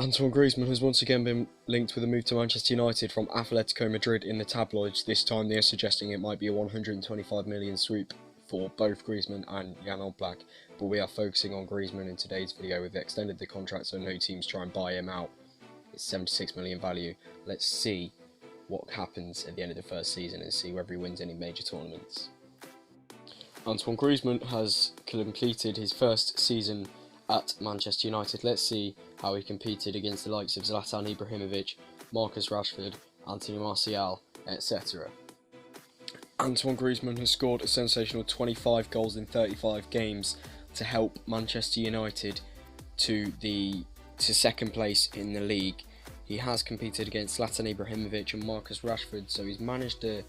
Antoine Griezmann has once again been linked with a move to Manchester United from Atletico Madrid in the tabloids. This time they are suggesting it might be a 125 million swoop for both Griezmann and Jan Oblak, but we are focusing on Griezmann in today's video. We've extended the contract so no teams try and buy him out. It's 76 million value. Let's see what happens at the end of the first season and see whether he wins any major tournaments. Antoine Griezmann has completed his first season at Manchester United. Let's see how he competed against the likes of Zlatan Ibrahimovic, Marcus Rashford, Anthony Martial, etc. Antoine Griezmann has scored a sensational 25 goals in 35 games to help Manchester United to second place in the league. He has competed against Zlatan Ibrahimovic and Marcus Rashford, so he's managed to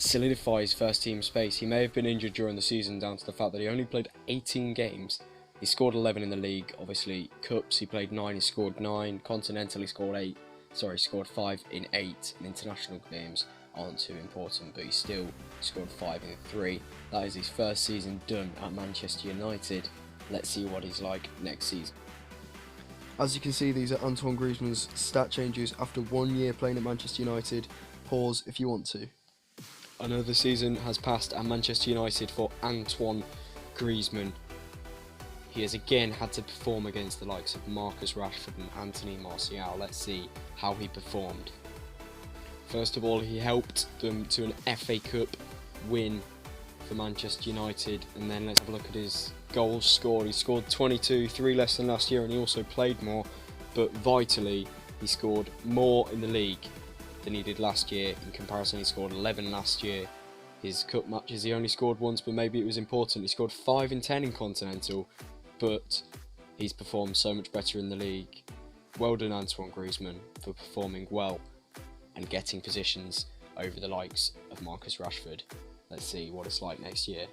solidify his first team space. He may have been injured during the season down to the fact that he only played 18 games. He scored 11 in the league. Obviously, Cups he played 9, he scored 9. Continental he scored 5 in 8. And international games aren't too important, but he still scored 5 in 3. That is his first season done at Manchester United. Let's see what he's like next season. As you can see, these are Antoine Griezmann's stat changes after 1 year playing at Manchester United. Pause if you want to. Another season has passed at Manchester United for Antoine Griezmann. He has again had to perform against the likes of Marcus Rashford and Anthony Martial. Let's see how he performed. First of all, he helped them to an FA Cup win for Manchester United, and then let's have a look at his goals scored. He scored 22, 3 less than last year, and he also played more, but vitally he scored more in the league than he did last year. In comparison, he scored 11 last year. His cup matches he only scored once, but maybe it was important. He scored 5 in 10 in Continental, but he's performed so much better in the league. Well done, Antoine Griezmann, for performing well and getting positions over the likes of Marcus Rashford. Let's see what it's like next year.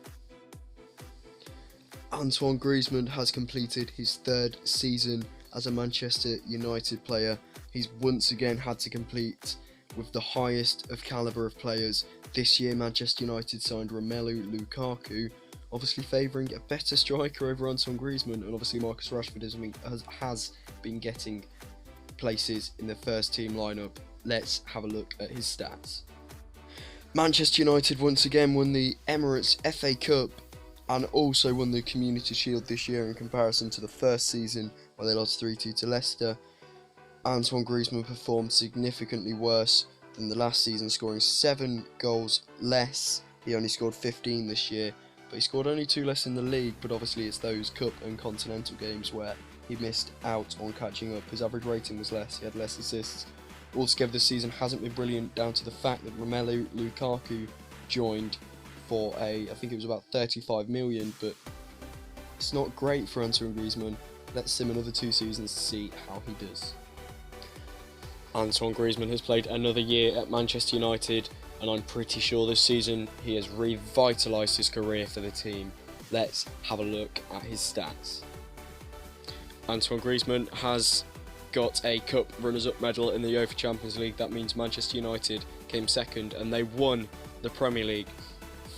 Antoine Griezmann has completed his 3rd season as a Manchester United player. He's once again had to compete with the highest of calibre of players. This year Manchester United signed Romelu Lukaku, obviously favouring a better striker over Antoine Griezmann, and obviously Marcus Rashford has been getting places in the first team lineup. Let's have a look at his stats. Manchester United once again won the Emirates FA Cup and also won the Community Shield this year in comparison to the first season where they lost 3-2 to Leicester. Antoine Griezmann performed significantly worse than the last season, scoring 7 goals less. He only scored 15 this year, but he scored only 2 less in the league, but obviously it's those Cup and Continental games where he missed out on catching up. His average rating was less, he had less assists. Altogether this season hasn't been brilliant, down to the fact that Romelu Lukaku joined for I think it was about 35 million, but it's not great for Antoine Griezmann. Let's sim another 2 seasons to see how he does. Antoine Griezmann has played another year at Manchester United, and I'm pretty sure this season he has revitalised his career for the team. Let's have a look at his stats. Antoine Griezmann has got a Cup runners-up medal in the UEFA Champions League. That means Manchester United came second and they won the Premier League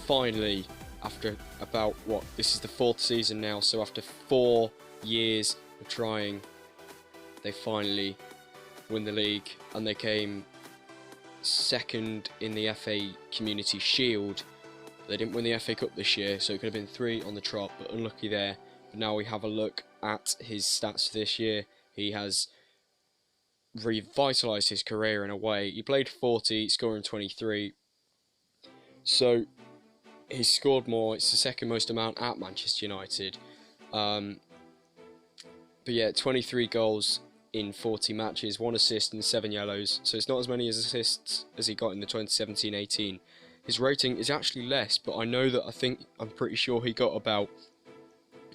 finally after this is the 4th season now, so after 4 years of trying they finally win the league, and they came second in the FA Community Shield. They didn't win the FA Cup this year, so it could have been 3 on the trot, but unlucky there. But now we have a look at his stats for this year. He has revitalised his career in a way. He played 40, scoring 23, so he's scored more. It's the second most amount at Manchester United. But yeah, 23 goals in 40 matches, 1 assist and 7 yellows, so it's not as many as assists as he got in the 2017-18. His rating is actually less, but I know that I'm pretty sure he got about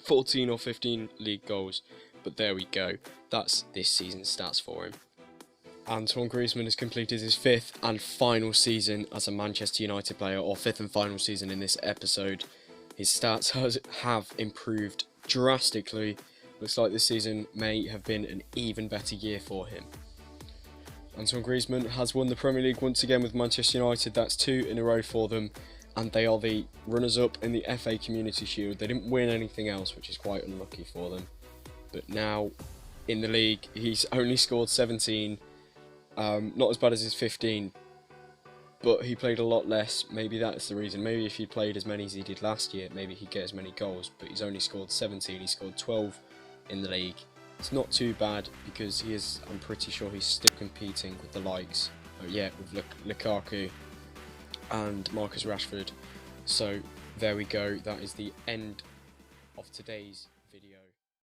14 or 15 league goals, but there we go. That's this season's stats for him. Antoine Griezmann has completed his 5th and final season as a Manchester United player, or 5th and final season in this episode. His stats have improved drastically. Looks like this season may have been an even better year for him. Antoine Griezmann has won the Premier League once again with Manchester United. That's 2 in a row for them, and they are the runners-up in the FA Community Shield. They didn't win anything else, which is quite unlucky for them. But now in the league. He's only scored 17, not as bad as his 15, but he played a lot less. Maybe that's the reason. Maybe if he played as many as he did last year, maybe he'd get as many goals, but he's only scored 17. He scored 12 in the league. It's not too bad because he is, I'm pretty sure he's still competing with the likes, with Lukaku and Marcus Rashford. So there we go, that is the end of today's